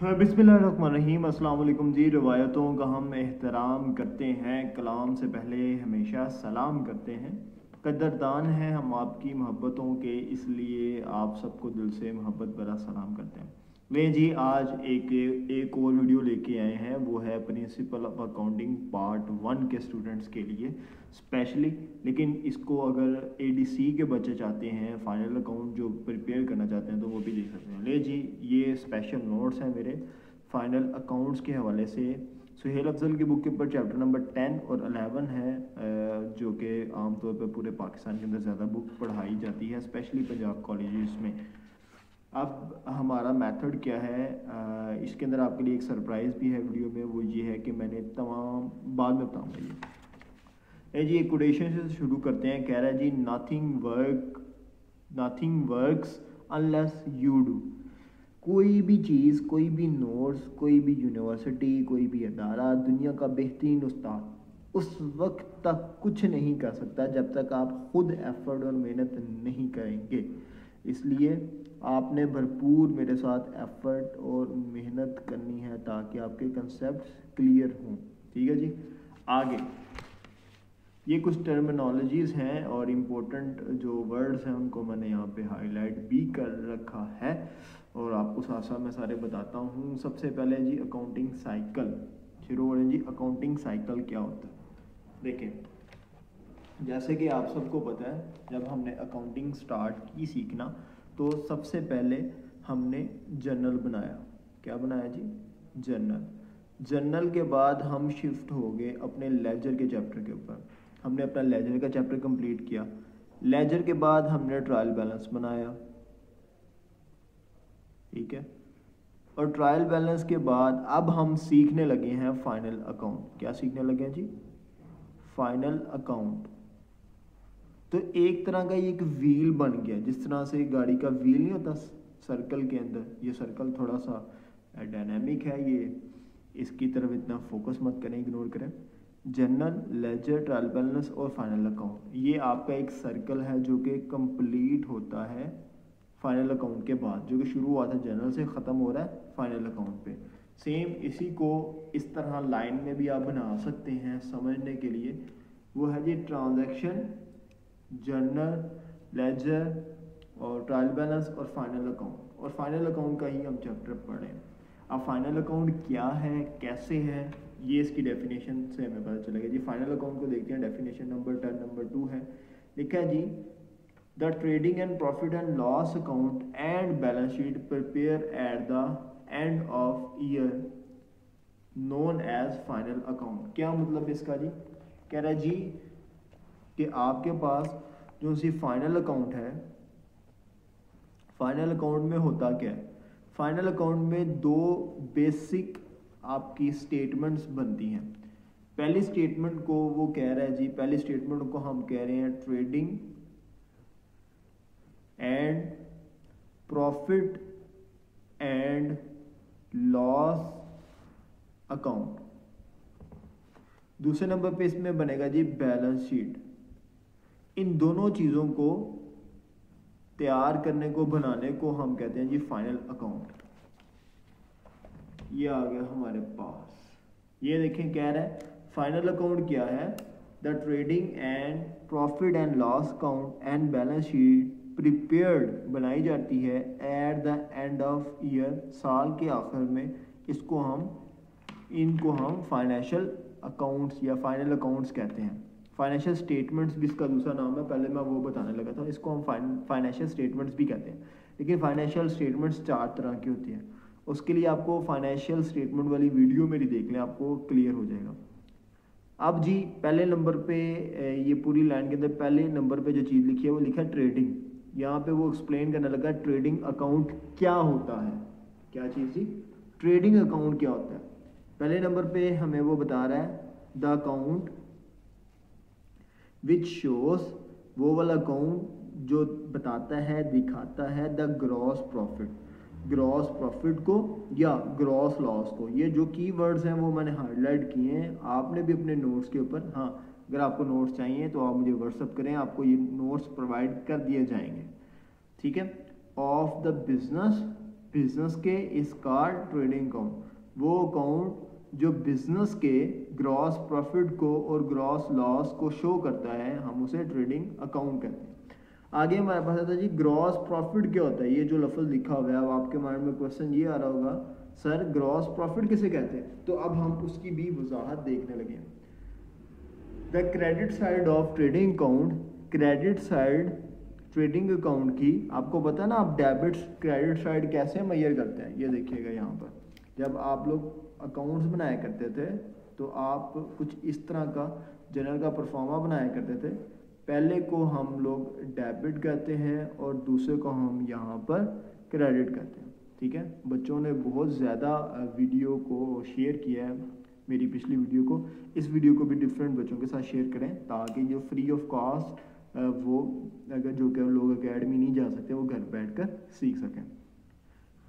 बिस्मिल्लाहिर्रहमानिर्रहीम। अस्सलाम वालेकुम जी। रवायतों का हम एहतराम करते हैं, कलाम से पहले हमेशा सलाम करते हैं। कदरदान हैं हम आपकी मोहब्बतों के, इसलिए आप सबको दिल से मोहब्बत भरा सलाम करते हैं। ले जी, आज एक और वीडियो लेके आए हैं, वो है प्रिंसिपल ऑफ अकाउंटिंग पार्ट 1 के स्टूडेंट्स के लिए स्पेशली। लेकिन इसको अगर एडीसी के बच्चे चाहते हैं, फाइनल अकाउंट जो प्रिपेयर करना चाहते हैं, तो वो भी देख सकते हैं। ले जी, ये स्पेशल नोट्स हैं मेरे फाइनल अकाउंट्स के हवाले से। सुहेल अफजल की बुक के ऊपर चैप्टर नंबर 10 और 11 है, जो कि आमतौर पर पूरे पाकिस्तान के अंदर ज़्यादा बुक पढ़ाई जाती है, स्पेशली पंजाब कॉलेजेस में। अब हमारा मेथड क्या है, इसके अंदर आपके लिए एक सरप्राइज़ भी है वीडियो में। वो ये है कि मैंने तमाम बाद में बताऊँगा। ये जी, एक कोटेशन से शुरू करते हैं। कह रहा है जी, nothing works unless you do. कोई भी चीज़, कोई भी नोट्स, कोई भी यूनिवर्सिटी, कोई भी अदारा, दुनिया का बेहतरीन उस्ताद उस वक्त तक कुछ नहीं कर सकता जब तक आप खुद एफर्ट और मेहनत नहीं करेंगे। इसलिए आपने भरपूर मेरे साथ एफर्ट और मेहनत करनी है ताकि आपके कंसेप्ट क्लियर हों। ठीक है जी। आगे ये कुछ टर्मिनोलॉजीज़ हैं और इम्पोर्टेंट जो वर्ड्स हैं उनको मैंने यहाँ पे हाईलाइट भी कर रखा है, और आपको साथ साथ मैं सारे बताता हूँ। सबसे पहले जी, अकाउंटिंग साइकिल शुरू हो रहे हैं जी। अकाउंटिंग साइकिल क्या होता है? देखें, जैसे कि आप सबको पता है, जब हमने अकाउंटिंग स्टार्ट की सीखना, तो सबसे पहले हमने जर्नल बनाया। क्या बनाया जी? जर्नल। जर्नल के बाद हम शिफ्ट हो गए अपने लेजर के चैप्टर के ऊपर। हमने अपना लेजर का चैप्टर कंप्लीट किया। लेजर के बाद हमने ट्रायल बैलेंस बनाया। ठीक है। और ट्रायल बैलेंस के बाद अब हम सीखने लगे हैं फाइनल अकाउंट। क्या सीखने लगे हैं जी? Final account. तो एक तरह का ये एक व्हील बन गया, जिस तरह से गाड़ी का व्हील नहीं होता सर्कल के अंदर। ये सर्कल थोड़ा सा डायनामिक है, ये इसकी तरफ इतना फोकस मत करें, इग्नोर करें। जर्नल, लेजर, ट्रायल बैलेंस और फाइनल अकाउंट, ये आपका एक सर्कल है जो कि कंप्लीट होता है फाइनल अकाउंट के बाद, जो कि शुरू हुआ था जर्नल से, ख़त्म हो रहा है फाइनल अकाउंट पे। सेम इसी को इस तरह लाइन में भी आप बना सकते हैं समझने के लिए। वो है जी ट्रांजैक्शन, जर्नल, लेजर और ट्रायल बैलेंस और फाइनल अकाउंट। और फाइनल अकाउंट का ही हम चैप्टर पढ़ रहे हैं। अब फाइनल अकाउंट क्या है, कैसे है, ये इसकी डेफिनेशन से हमें पता चलेगा जी। फाइनल अकाउंट को देखते हैं। डेफिनेशन नंबर 10 नंबर 2 है, लिखा है जी, the trading and profit and loss account and balance sheet prepare at the end of year known as final account. क्या मतलब इसका जी? कह रहा है जी कि आपके पास जो सी फाइनल अकाउंट है, फाइनल अकाउंट में होता क्या है? फाइनल अकाउंट में दो बेसिक आपकी स्टेटमेंट्स बनती हैं। पहली स्टेटमेंट को वो कह रहा है जी, पहली स्टेटमेंट को हम कह रहे हैं trading and profit and loss account. दूसरे नंबर पे इसमें बनेगा जी बैलेंस शीट। इन दोनों चीज़ों को तैयार करने को, बनाने को हम कहते हैं जी फाइनल अकाउंट। ये आ गया हमारे पास। ये देखें, कह रहा है फाइनल अकाउंट क्या है? The trading and profit and loss account and balance sheet prepared, बनाई जाती है eight the end of year, साल के आखिर में। इनको हम फाइनेंशियल अकाउंट्स या फाइनल अकाउंट्स कहते हैं। फाइनेंशियल स्टेटमेंट्स भी इसका दूसरा नाम है, पहले मैं वो बताने लगा था। इसको हम फाइनेंशियल स्टेटमेंट्स भी कहते हैं। लेकिन फाइनेंशियल स्टेटमेंट्स 4 तरह की होती हैं। उसके लिए आपको फाइनेंशियल स्टेटमेंट वाली वीडियो मेरी देख लें, आपको क्लियर हो जाएगा। अब जी, पहले नंबर पे ये पूरी लाइन के अंदर पहले नंबर पे जो चीज़ लिखी है वो लिखा है ट्रेडिंग। यहाँ पे वो एक्सप्लेन करने लगा ट्रेडिंग अकाउंट क्या होता है। क्या चीज़ जी? ट्रेडिंग अकाउंट क्या होता है। पहले नंबर पे हमें वो बता रहा है द अकाउंट विच शोज, वो वाला अकाउंट जो बताता है, दिखाता है the gross profit, gross profit को या ग्रॉस लॉस को। ये जो कीवर्ड्स हैं वो मैंने हाईलाइट किए हैं, आपने भी अपने नोट्स के ऊपर, हाँ अगर आपको नोट्स चाहिए तो आप मुझे व्हाट्सअप करें, आपको ये नोट्स प्रोवाइड कर दिए जाएंगे। ठीक है। ऑफ द बिजनेस बिजनेस के इज कॉल्ड ट्रेडिंग अकाउंट। वो अकाउंट जो बिजनेस के ग्रॉस प्रॉफिट को और ग्रॉस लॉस को शो करता है, हम उसे ट्रेडिंग अकाउंट कहते हैं। आगे हमारे पास आता है जी ग्रॉस प्रॉफिट क्या होता है। ये जो लफ्ज़ लिखा हुआ है, अब आपके माइंड में क्वेश्चन ये आ रहा होगा, सर ग्रॉस प्रॉफिट किसे कहते हैं? तो अब हम उसकी भी वजाहत देखने लगे हैं। The credit side of trading account, credit side trading account की, आपको पता है ना आप डेबिट क्रेडिट साइड कैसे मेजर करते हैं। ये देखिएगा यहाँ पर, जब आप लोग अकाउंट्स बनाया करते थे तो आप कुछ इस तरह का जनरल का परफॉर्मा बनाया करते थे। पहले को हम लोग डेबिट कहते हैं और दूसरे को हम यहाँ पर क्रेडिट कहते हैं। ठीक है, बच्चों ने बहुत ज़्यादा वीडियो को शेयर किया है, मेरी पिछली वीडियो को। इस वीडियो को भी डिफरेंट बच्चों के साथ शेयर करें ताकि जो फ्री ऑफ कॉस्ट वो अगर जो कि लोग अकेडमी नहीं जा सकते वो घर बैठकर सीख सकें।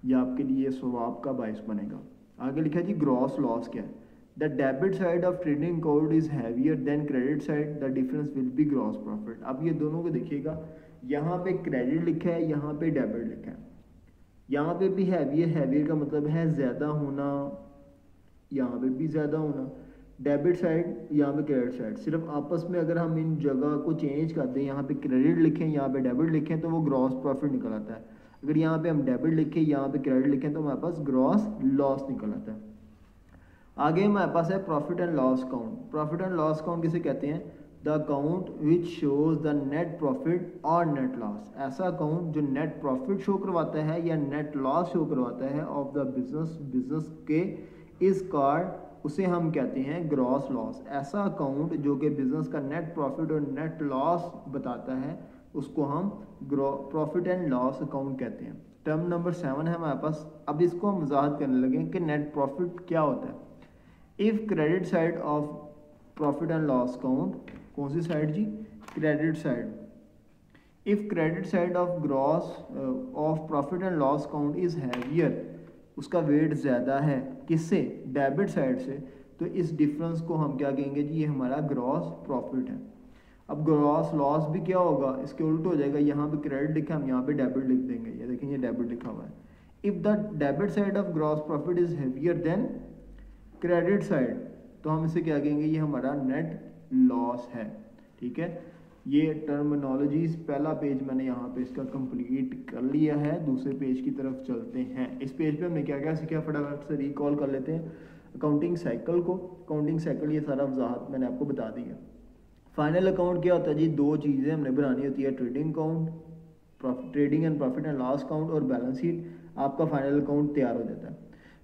यह आपके लिए सवाब का बायस बनेगा। आगे लिखा है जी ग्रॉस लॉस क्या है। The debit side of trading account is heavier than credit side, the difference will be gross profit. अब ये दोनों को देखिएगा, यहाँ पे क्रेडिट लिखा है, यहाँ पे डेबिट लिखा है। यहाँ पे भी हैवियर, हैवियर का मतलब है ज़्यादा होना, यहाँ पे भी ज़्यादा होना। डेबिट साइड, यहाँ पे क्रेडिट साइड। सिर्फ आपस में अगर हम इन जगह को चेंज कर दें, यहाँ पे क्रेडिट लिखें, यहाँ पे डेबिट लिखें, तो वो ग्रॉस प्रॉफिट निकल आता है। अगर यहाँ पे हम डेबिट लिखें, यहाँ पे क्रेडिट लिखें, तो हमारे पास ग्रॉस लॉस निकल आता है। आगे हमारे पास है profit and loss account. Profit and loss account किसे कहते हैं? The account which shows the net profit और नेट लॉस। ऐसा अकाउंट जो नेट प्रॉफिट शो करवाता है या नेट लॉस शो करवाता है ऑफ द बिजनेस के इस कॉल्ड, उसे हम कहते हैं ग्रॉस लॉस। ऐसा अकाउंट जो कि बिजनेस का नेट प्रॉफिट और नेट लॉस बताता है उसको हम प्रॉफिट एंड लॉस अकाउंट कहते हैं। टर्म नंबर 7 है हमारे पास। अब इसको हम वजाहत करने लगे कि नेट प्रॉफिट क्या होता है। If credit side of profit and loss account, कौन सी साइड जी? Credit side. If credit side of gross of profit and loss account is heavier, उसका वेट ज़्यादा है किससे? डेबिट साइड से। तो इस डिफरेंस को हम क्या कहेंगे जी? ये हमारा ग्रॉस प्रॉफिट है। अब ग्रॉस लॉस भी क्या होगा? इसके उल्ट हो जाएगा। यहाँ पे क्रेडिट लिखा, हम यहाँ पे डेबिट लिख देंगे। ये देखें, ये डेबिट लिखा हुआ है। If the debit side of gross profit is heavier than credit side, तो हम इसे क्या कहेंगे? ये हमारा नेट लॉस है। ठीक है, ये टर्मिनोलॉजीज पहला पेज मैंने यहाँ पे इसका कंप्लीट कर लिया है। दूसरे पेज की तरफ चलते हैं। इस पेज पे हमने क्या क्या सीखा, फटाफट से रिकॉल कर लेते हैं अकाउंटिंग साइकिल को। अकाउंटिंग साइकिल, ये सारा वजाहत मैंने आपको बता दी है। फाइनल अकाउंट क्या होता है जी? दो चीज़ें हमने बनानी होती है, trading account, trading and profit and loss account और बैलेंस शीट। आपका फाइनल अकाउंट तैयार हो जाता है।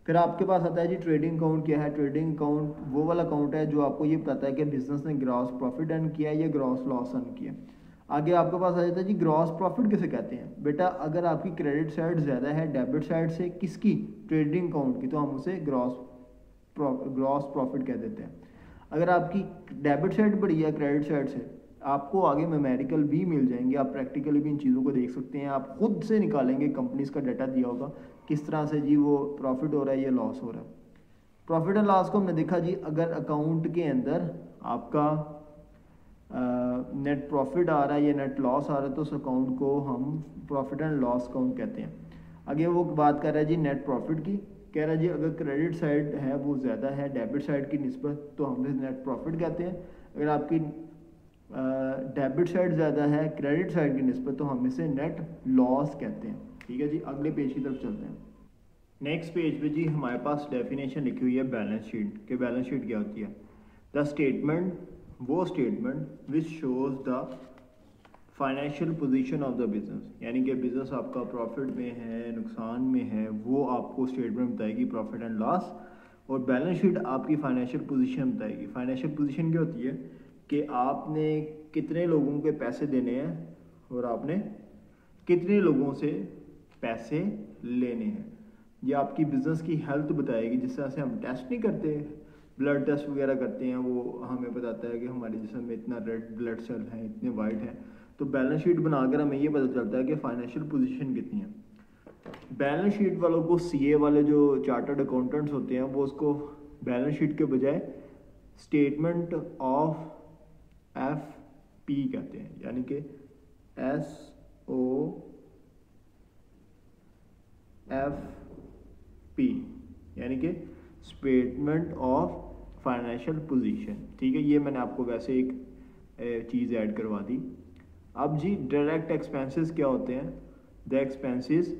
फिर आपके पास आता है जी ट्रेडिंग अकाउंट क्या है? ट्रेडिंग अकाउंट वो वाला अकाउंट है जो आपको ये बताता है कि बिजनेस ने ग्रॉस प्रॉफिट अर्न किया है या ग्रॉस लॉस अर्न किया। आगे आपके पास आ जाता है जी ग्रॉस प्रॉफिट किसे कहते हैं? बेटा अगर आपकी क्रेडिट साइड ज़्यादा है डेबिट साइड से, किसकी? ट्रेडिंग अकाउंट की, तो हम उसे ग्रॉस प्रॉफिट कह देते हैं। अगर आपकी डेबिट साइड बढ़ी है क्रेडिट साइड से, आपको आगे न्यूमेरिकल भी मिल जाएंगे, आप प्रैक्टिकली भी इन चीज़ों को देख सकते हैं। आप खुद से निकालेंगे, कंपनीज का डाटा दिया होगा किस तरह से जी वो प्रॉफिट हो रहा है या लॉस हो रहा है। प्रॉफिट एंड लॉस को हमने देखा जी, अगर अकाउंट के अंदर आपका नेट प्रॉफिट आ रहा है या नेट लॉस आ रहा है तो उस अकाउंट को हम प्रॉफिट एंड लॉस अकाउंट कहते हैं। आगे वो बात कर रहा है जी नेट प्रॉफिट की, कह रहा है जी अगर क्रेडिट साइड है वो ज़्यादा है डेबिट साइड की निस्बत, तो हम इसे नेट प्रॉफिट कहते हैं। अगर आपकी डेबिट साइड ज़्यादा है क्रेडिट साइड की निस्बत, तो हम इसे नेट लॉस कहते हैं। ठीक है जी, अगले पेज की तरफ चलते हैं। नेक्स्ट पेज पे जी हमारे पास डेफिनेशन लिखी हुई है बैलेंस शीट के। बैलेंस शीट क्या होती है? द स्टेटमेंट, वो statement which shows the financial position of the business, यानी कि बिजनेस आपका प्रॉफिट में है नुकसान में है, वो आपको स्टेटमेंट बताएगी प्रॉफिट एंड लॉस। और बैलेंस शीट आपकी फाइनेंशियल पोजीशन बताएगी। फाइनेंशियल पोजीशन क्या होती है कि आपने कितने लोगों के पैसे देने हैं और आपने कितने लोगों से पैसे लेने हैं। ये आपकी बिज़नेस की हेल्थ बताएगी। जिस तरह से हम टेस्ट नहीं करते, ब्लड टेस्ट वगैरह करते हैं, वो हमें बताता है कि हमारे जिस्म में इतना रेड ब्लड सेल है, इतने वाइट हैं। तो बैलेंस शीट बनाकर हमें ये पता चलता है कि फाइनेंशियल पोजीशन कितनी है। बैलेंस शीट वालों को सीए वाले जो चार्टर्ड अकाउंटेंट्स होते हैं वो उसको बैलेंस शीट के बजाय स्टेटमेंट ऑफ FP कहते हैं, यानी कि SO एफ पी, यानी कि स्टेटमेंट ऑफ फाइनेंशियल पोजीशन। ठीक है, ये मैंने आपको वैसे एक चीज़ ऐड करवा दी। अब जी डायरेक्ट एक्सपेंसेस क्या होते हैं? The expenses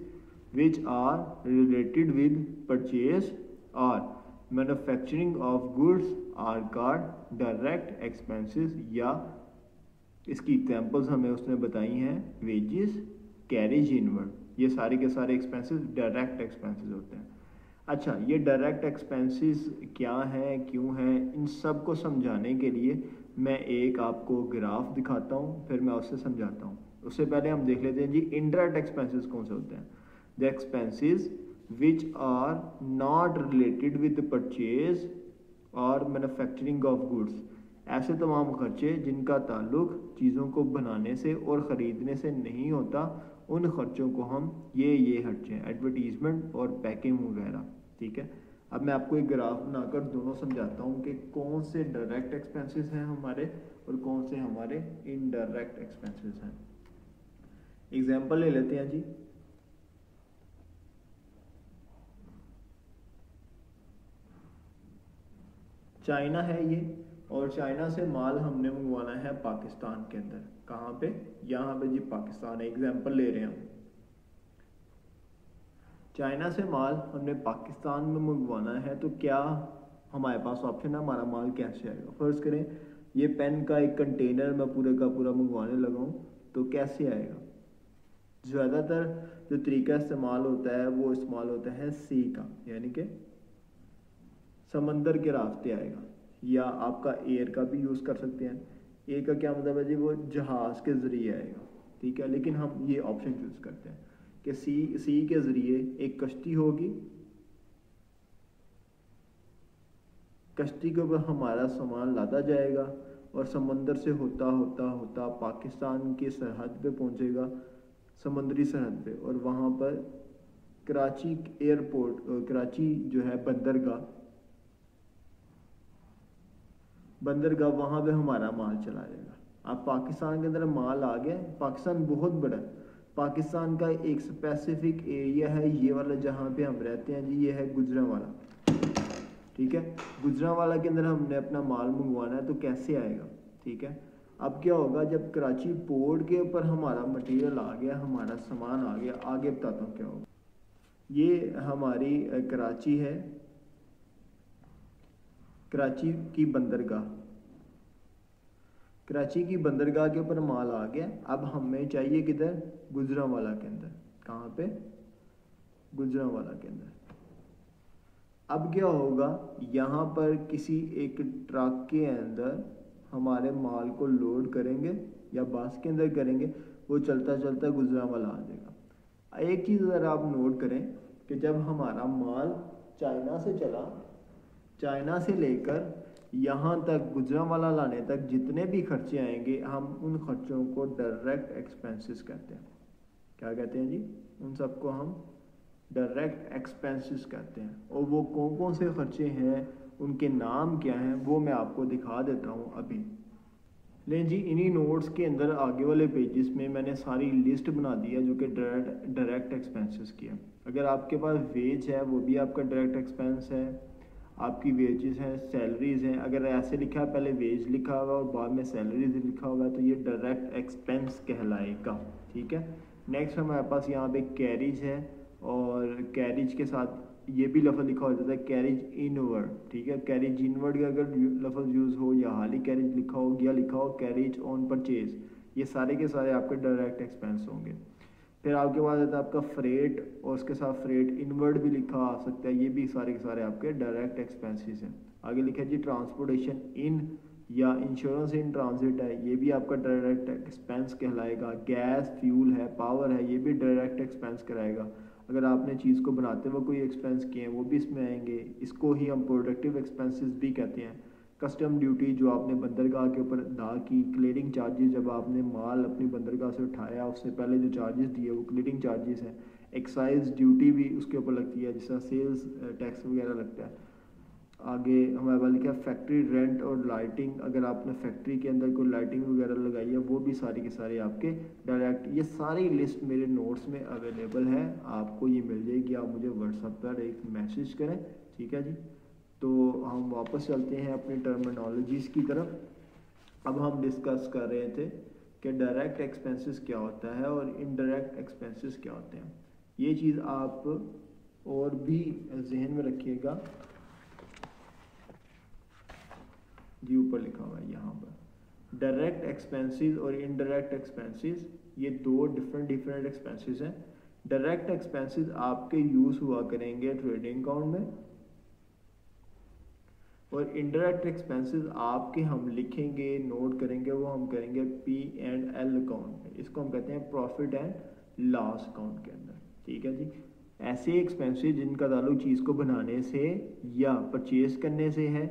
which are related with purchase और manufacturing of goods are called direct expenses, या इसकी एग्जांपल्स हमें उसने बताई हैं वेजेस, कैरेज इनवर्ड, ये सारे के सारे एक्सपेंसेस डायरेक्ट एक्सपेंसेस होते हैं। अच्छा, ये डायरेक्ट एक्सपेंसेस क्या हैं, क्यों हैं, इन सब को समझाने के लिए मैं एक आपको ग्राफ दिखाता हूँ, फिर मैं उससे समझाता हूँ। उससे पहले हम देख लेते हैं जी इनडायरेक्ट एक्सपेंसेस कौन से होते हैं। The expenses which are not related with purchase और मैन्युफैक्चरिंग ऑफ गुड्स, ऐसे तमाम खर्चे जिनका ताल्लुक चीज़ों को बनाने से और ख़रीदने से नहीं होता, उन खर्चों को हम ये खर्चे हैं, एडवर्टीजमेंट और पैकिंग वगैरह। ठीक है, अब मैं आपको एक ग्राफ बनाकर दोनों समझाता हूँ कि कौन से डायरेक्ट एक्सपेंसेस हैं हमारे और कौन से हमारे इनडायरेक्ट एक्सपेंसेस हैं। एग्जांपल ले लेते हैं जी। चाइना है ये, और चाइना से माल हमने मंगवाना है पाकिस्तान के अंदर। कहाँ पे? यहाँ पे जी पाकिस्तान है, एग्जांपल ले रहे हैं हम। चाइना से माल हमने पाकिस्तान में मंगवाना है, तो क्या हमारे पास ऑप्शन है हमारा माल कैसे आएगा। फर्ज करें ये पेन का एक कंटेनर मैं पूरे का पूरा मंगवाने लगा हूँ, तो कैसे आएगा? ज़्यादातर जो तरीका इस्तेमाल होता है वो इस्तेमाल होता है सी का, यानी कि समंदर के रास्ते आएगा, या आपका एयर का भी यूज़ कर सकते हैं। एयर का क्या मतलब है जी? वो जहाज़ के ज़रिए आएगा। ठीक है, लेकिन हम ये ऑप्शन चूज़ करते हैं कि सी के ज़रिए एक कश्ती होगी, कश्ती के ऊपर हमारा सामान लादा जाएगा और समंदर से होता होता होता पाकिस्तान की सरहद पे पहुंचेगा, समुद्री सरहद पे, और वहाँ पर कराची एयरपोर्ट, कराची जो है बंदरगाह, वहाँ पे हमारा माल चला जाएगा। अब पाकिस्तान के अंदर माल आ गया। पाकिस्तान बहुत बड़ा है, पाकिस्तान का एक स्पेसिफिक एरिया है ये वाला जहाँ पे हम रहते हैं जी, ये है गुजरांवाला। ठीक है, गुजरांवाला के अंदर हमने अपना माल मंगवाना है, तो कैसे आएगा? ठीक है, अब क्या होगा, जब कराची पोर्ट के ऊपर हमारा मटेरियल आ गया, हमारा सामान आ गया, आगे बताता हूँ क्या होगा। ये हमारी कराची है, कराची की बंदरगाह, कराची की बंदरगाह के ऊपर माल आ गया। अब हमें चाहिए किधर? गुजरांवाला के अंदर। कहाँ पे? गुजरांवाला के अंदर। अब क्या होगा, यहाँ पर किसी एक ट्रक के अंदर हमारे माल को लोड करेंगे या बस के अंदर करेंगे, वो चलता चलता गुजरांवाला आ जाएगा। एक चीज़ अगर आप नोट करें कि जब हमारा माल चाइना से चला, चाइना से लेकर यहाँ तक गुजरांवाला लाने तक जितने भी खर्चे आएंगे, हम उन खर्चों को डायरेक्ट एक्सपेंसेस कहते हैं। क्या कहते हैं जी? उन सबको हम डायरेक्ट एक्सपेंसेस कहते हैं। और वो कौन कौन से खर्चे हैं, उनके नाम क्या हैं, वो मैं आपको दिखा देता हूँ अभी। लेकिन जी इन्हीं नोट्स के अंदर आगे वाले पेजेस में मैंने सारी लिस्ट बना दी है जो कि डायरेक्ट एक्सपेंसेस की है। अगर आपके पास वेज है, वो भी आपका डायरेक्ट एक्सपेंस है। आपकी वेजेस हैं, सैलरीज हैं, अगर ऐसे लिखा है पहले वेज लिखा होगा और बाद में सैलरीज लिखा होगा, तो ये डायरेक्ट एक्सपेंस कहलाएगा। ठीक है, नेक्स्ट हमारे पास यहाँ पे कैरिज है, और कैरिज के साथ ये भी लफ्ज़ लिखा हो जाता है कैरिज इनवर्ड। ठीक है, कैरिज इनवर्ड का अगर लफ्ज़ यूज़ हो या हाली कैरिज लिखा हो या लिखा हो कैरिज ऑन परचेज, ये सारे के सारे आपके डायरेक्ट एक्सपेंस होंगे। फिर आपके पास आता है आपका फ्रेट, और उसके साथ फ्रेट इनवर्ड भी लिखा आ सकता है, ये भी सारे के सारे आपके डायरेक्ट एक्सपेंसेस हैं। आगे लिखा है जी ट्रांसपोर्टेशन इन या इंश्योरेंस इन ट्रांजिट है, ये भी आपका डायरेक्ट एक्सपेंस कहलाएगा। गैस फ्यूल है, पावर है, ये भी डायरेक्ट एक्सपेंस कराएगा। अगर आपने चीज़ को बनाते हुए कोई एक्सपेंस किए हैं वो भी इसमें आएंगे, इसको ही हम प्रोडक्टिव एक्सपेंसेस भी कहते हैं। कस्टम ड्यूटी जो आपने बंदरगाह के ऊपर अदा की, क्लियरिंग चार्जेस जब आपने माल अपनी बंदरगाह से उठाया उससे पहले जो चार्जेस दिए वो क्लियरिंग चार्जेस हैं। एक्साइज ड्यूटी भी उसके ऊपर लगती है, जिसका सेल्स टैक्स वगैरह लगता है। आगे हमारे पास लिखा है फैक्ट्री रेंट और लाइटिंग, अगर आपने फैक्ट्री के अंदर कोई लाइटिंग वगैरह लगाई है वो भी सारी के सारे आपके डायरेक्ट, ये सारी लिस्ट मेरे नोट्स में अवेलेबल है, आपको ये मिल जाएगी। आप मुझे व्हाट्सएप पर एक मैसेज करें, ठीक है जी। तो हम वापस चलते हैं अपनी टर्मिनोलॉजीज़ की तरफ। अब हम डिस्कस कर रहे थे कि डायरेक्ट एक्सपेंसेस क्या होता है और इनडायरेक्ट एक्सपेंसेस क्या होते हैं। ये चीज़ आप और भी जहन में रखिएगा, जी ऊपर लिखा हुआ है यहाँ पर डायरेक्ट एक्सपेंसेस और इनडायरेक्ट एक्सपेंसेस, ये दो डिफरेंट एक्सपेंसेस हैं। डायरेक्ट एक्सपेंसेस आपके यूज़ हुआ करेंगे ट्रेडिंग अकाउंट में, और इनडायरेक्ट एक्सपेंसेस आपके हम लिखेंगे नोट करेंगे, वो हम करेंगे P&L अकाउंट में, इसको हम कहते हैं प्रॉफिट एंड लॉस अकाउंट के अंदर, ठीक है जी। ऐसे एक्सपेंसेस जिनका ताल्लुक चीज़ को बनाने से या परचेज करने से है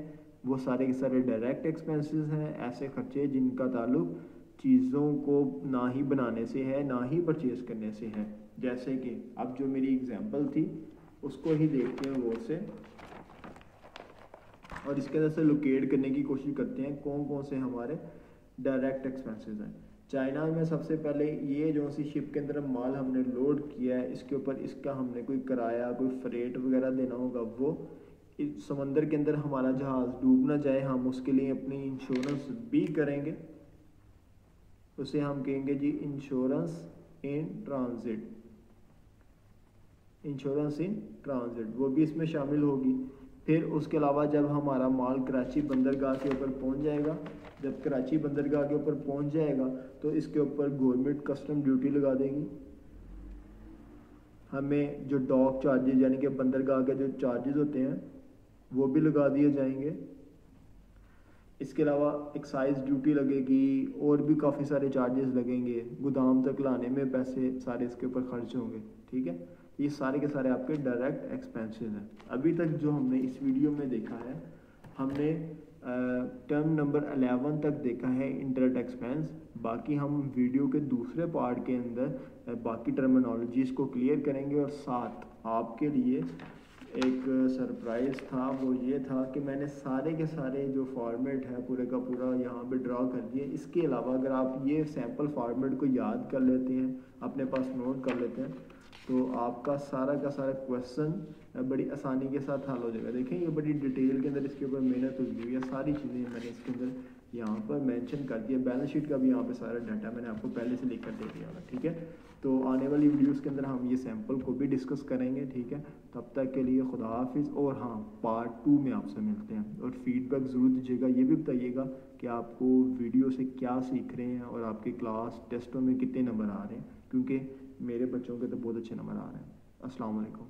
वो सारे के सारे डायरेक्ट एक्सपेंसेस हैं। ऐसे खर्चे जिनका ताल्लुक चीज़ों को ना ही बनाने से है ना ही परचेज करने से है, जैसे कि अब जो मेरी एग्जांपल थी उसको ही देखते हैं गौर से और इसके अंदर से लोकेट करने की कोशिश करते हैं कौन कौन से हमारे डायरेक्ट एक्सपेंसेस हैं। चाइना में सबसे पहले ये जो सी शिप के अंदर माल हमने लोड किया है इसके ऊपर इसका हमने कोई किराया कोई फ्रेट वगैरह देना होगा, वो इस समंदर के अंदर हमारा जहाज़ डूब ना जाए हम उसके लिए अपनी इंश्योरेंस भी करेंगे, उसे हम कहेंगे जी insurance in transit, insurance in transit वो भी इसमें शामिल होगी। फिर उसके अलावा जब हमारा माल कराची बंदरगाह के ऊपर पहुंच जाएगा, जब कराची बंदरगाह के ऊपर पहुंच जाएगा तो इसके ऊपर गवर्नमेंट कस्टम ड्यूटी लगा देगी, हमें जो डॉक चार्जेस यानी कि बंदरगाह के जो चार्जेस होते हैं वो भी लगा दिए जाएंगे। इसके अलावा एक्साइज ड्यूटी लगेगी और भी काफ़ी सारे चार्जेस लगेंगे, गोदाम तक लाने में पैसे सारे इसके ऊपर खर्च होंगे, ठीक है। ये सारे के सारे आपके डायरेक्ट एक्सपेंसेस हैं। अभी तक जो हमने इस वीडियो में देखा है, हमने टर्म नंबर 11 तक देखा है इंटरनेट एक्सपेंस। बाकी हम वीडियो के दूसरे पार्ट के अंदर बाकी टर्मिनोलॉजीज़ को क्लियर करेंगे और साथ आपके लिए एक सरप्राइज़ था, वो ये था कि मैंने सारे के सारे जो फॉर्मेट है पूरे का पूरा यहाँ पे ड्रा कर दिए। इसके अलावा अगर आप ये सैम्पल फॉर्मेट को याद कर लेते हैं, अपने पास नोट कर लेते हैं, तो आपका सारा का सारा क्वेश्चन बड़ी आसानी के साथ हल हो जाएगा। देखें ये बड़ी डिटेल के अंदर इसके ऊपर मेहनत हुई है, सारी चीज़ें मैंने इसके अंदर यहाँ पर मेंशन कर दिया। बैलेंस शीट का भी यहाँ पे सारा डाटा मैंने आपको पहले से लिख कर दे दिया होगा, ठीक है। तो आने वाली वीडियोस के अंदर हम ये सैम्पल को भी डिस्कस करेंगे, ठीक है। तब तक के लिए खुदा हाफिज़, और हाँ पार्ट 2 में आपसे मिलते हैं। और फीडबैक ज़रूर दीजिएगा, ये भी बताइएगा कि आपको वीडियो से क्या सीख रहे हैं और आपके क्लास टेस्टों में कितने नंबर आ रहे हैं, क्योंकि मेरे बच्चों के तो बहुत अच्छे नंबर आ रहे हैं। अस्सलाम वालेकुम।